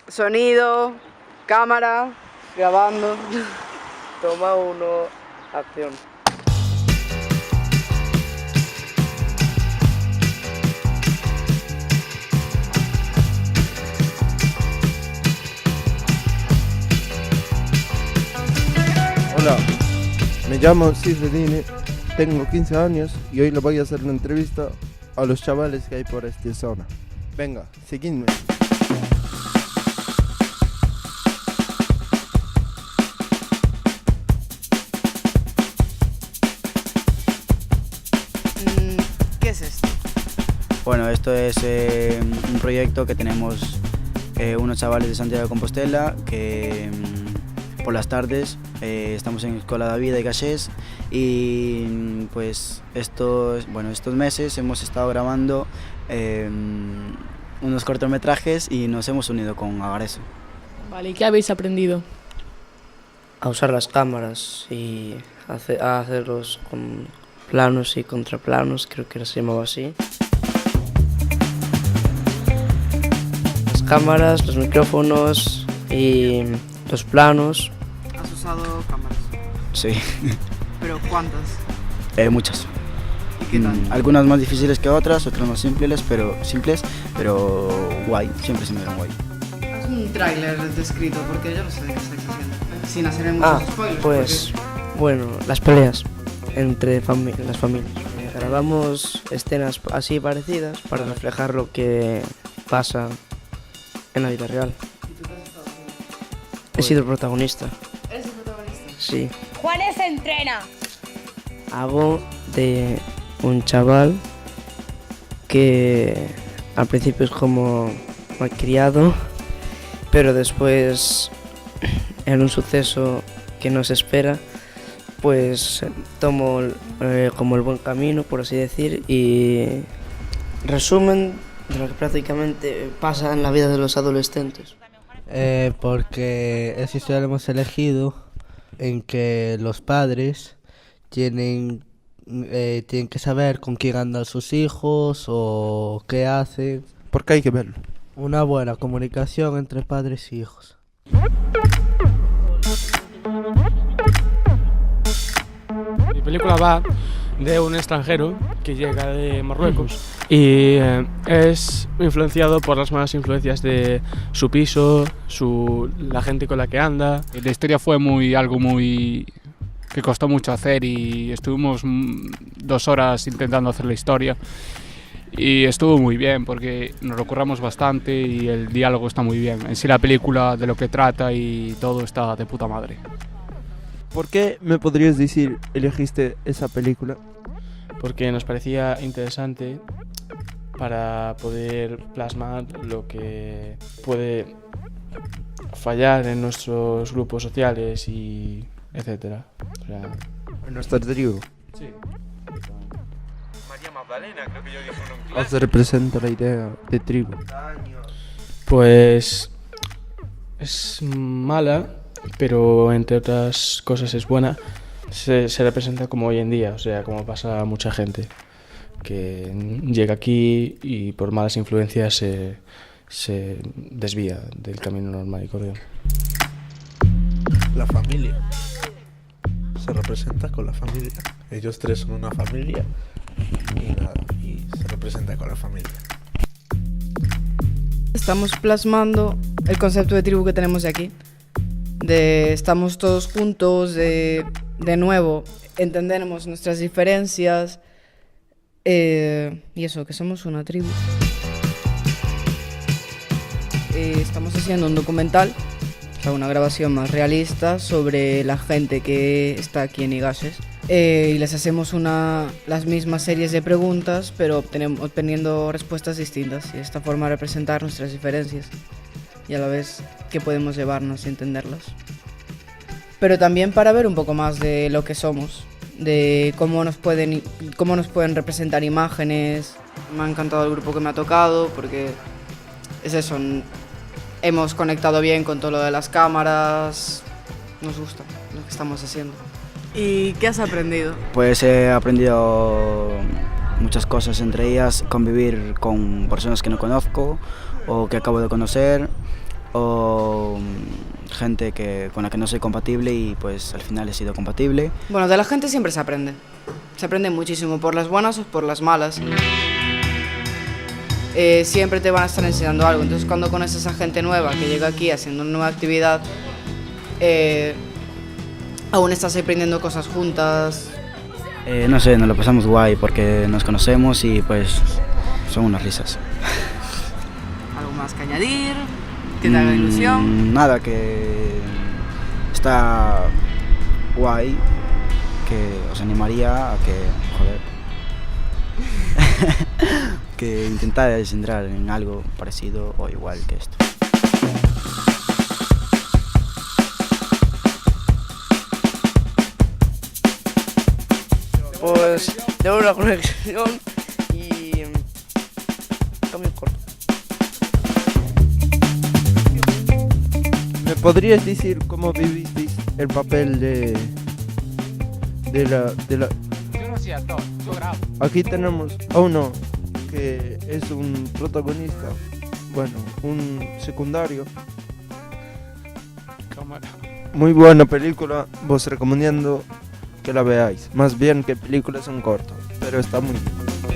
Sonido, cámara, grabando. Toma 1, acción. Hola, me llamo Cifredine, tengo 15 años y hoy le voy a hacer una entrevista a los chavales que hay por esta zona. Venga, seguidme. ¿Qué es esto? Bueno, esto es un proyecto que tenemos unos chavales de Santiago de Compostela que por las tardes estamos en Escola da Vida y Caxés y pues estos meses hemos estado grabando unos cortometrajes y nos hemos unido con Agareso. Vale, ¿y qué habéis aprendido? A usar las cámaras y a hacerlos con planos y contraplanos, creo que se llamaba así. Las cámaras, los micrófonos y los planos. ¿Has usado cámaras? Sí, ¿Pero cuántas? muchas. ¿Y qué tal? Algunas más difíciles que otras, otras más simples, pero guay, siempre se me dieron guay. Haz un tráiler descrito, porque yo no sé de qué estáis haciendo. Sin hacer muchos spoilers. Pues bueno, las peleas entre las familias. Grabamos escenas así parecidas para reflejar lo que pasa en la vida real. ¿Y tú qué has estado haciendo? He sido el protagonista, ¿Eres el protagonista? sí. Juanes entrena. Hago de un chaval que al principio es como malcriado, pero después en un suceso que no se espera, pues tomo como el buen camino, por así decir, y resumen de lo que prácticamente pasa en la vida de los adolescentes. Porque esa historia la hemos elegido en que los padres tienen que saber con quién andan sus hijos o qué hacen. Porque hay que verlo. Una buena comunicación entre padres y hijos. Mi película va de un extranjero que llega de Marruecos y es influenciado por las malas influencias de su piso, la gente con la que anda. La historia fue algo que costó mucho hacer y estuvimos 2 horas intentando hacer la historia y estuvo muy bien porque nos lo curramos bastante y el diálogo está muy bien. En sí la película de lo que trata y todo está de puta madre. ¿Por qué me podrías decir elegiste esa película? Porque nos parecía interesante para poder plasmar lo que puede fallar en nuestros grupos sociales y etcétera. O sea, En nuestra tribu. sí. María Magdalena, creo que yo dije uno en clase. Os representa la idea de tribu. Pues es mala, pero entre otras cosas es buena. Se representa como hoy en día, o sea, como pasa a mucha gente que llega aquí y por malas influencias se desvía del camino normal y correcto. La familia se representa con la familia. Ellos tres son una familia y se representa con la familia. Estamos plasmando el concepto de tribu que tenemos de aquí. Estamos todos juntos, de nuevo, entendemos nuestras diferencias y eso, que somos una tribu. Estamos haciendo un documental, o sea, una grabación más realista sobre la gente que está aquí en Igaxes. Y les hacemos las mismas series de preguntas, pero obteniendo respuestas distintas y de esta forma representar nuestras diferencias y a la vez que podemos llevarnos y entenderlas. Pero también para ver un poco más de lo que somos, de cómo nos pueden representar imágenes. Me ha encantado el grupo que me ha tocado porque es eso, hemos conectado bien con todo lo de las cámaras, nos gusta lo que estamos haciendo. ¿Y qué has aprendido? Pues he aprendido muchas cosas, entre ellas convivir con personas que no conozco o que acabo de conocer, o gente con la que no soy compatible y pues al final he sido compatible. Bueno, de la gente siempre se aprende. Se aprende muchísimo, por las buenas o por las malas. Siempre te van a estar enseñando algo. Entonces, cuando conoces a gente nueva que llega aquí haciendo una nueva actividad, aún estás aprendiendo cosas juntas. No sé, nos lo pasamos guay porque nos conocemos y pues son unas risas. ¿Algo más que añadir? ¿Que te haga ilusión? Nada, que está guay, que os animaría a que, que intentáis entrar en algo parecido o igual que esto. Pues tengo una conexión y cambio corto. ¿Me podrías decir cómo vivisteis el papel de la... Yo no hacía todo, yo grabo. Aquí tenemos a uno que es un protagonista, bueno, un secundario. Cámara. Muy buena película, vos recomiendo que la veáis. Más bien que películas son cortas, pero está muy bien.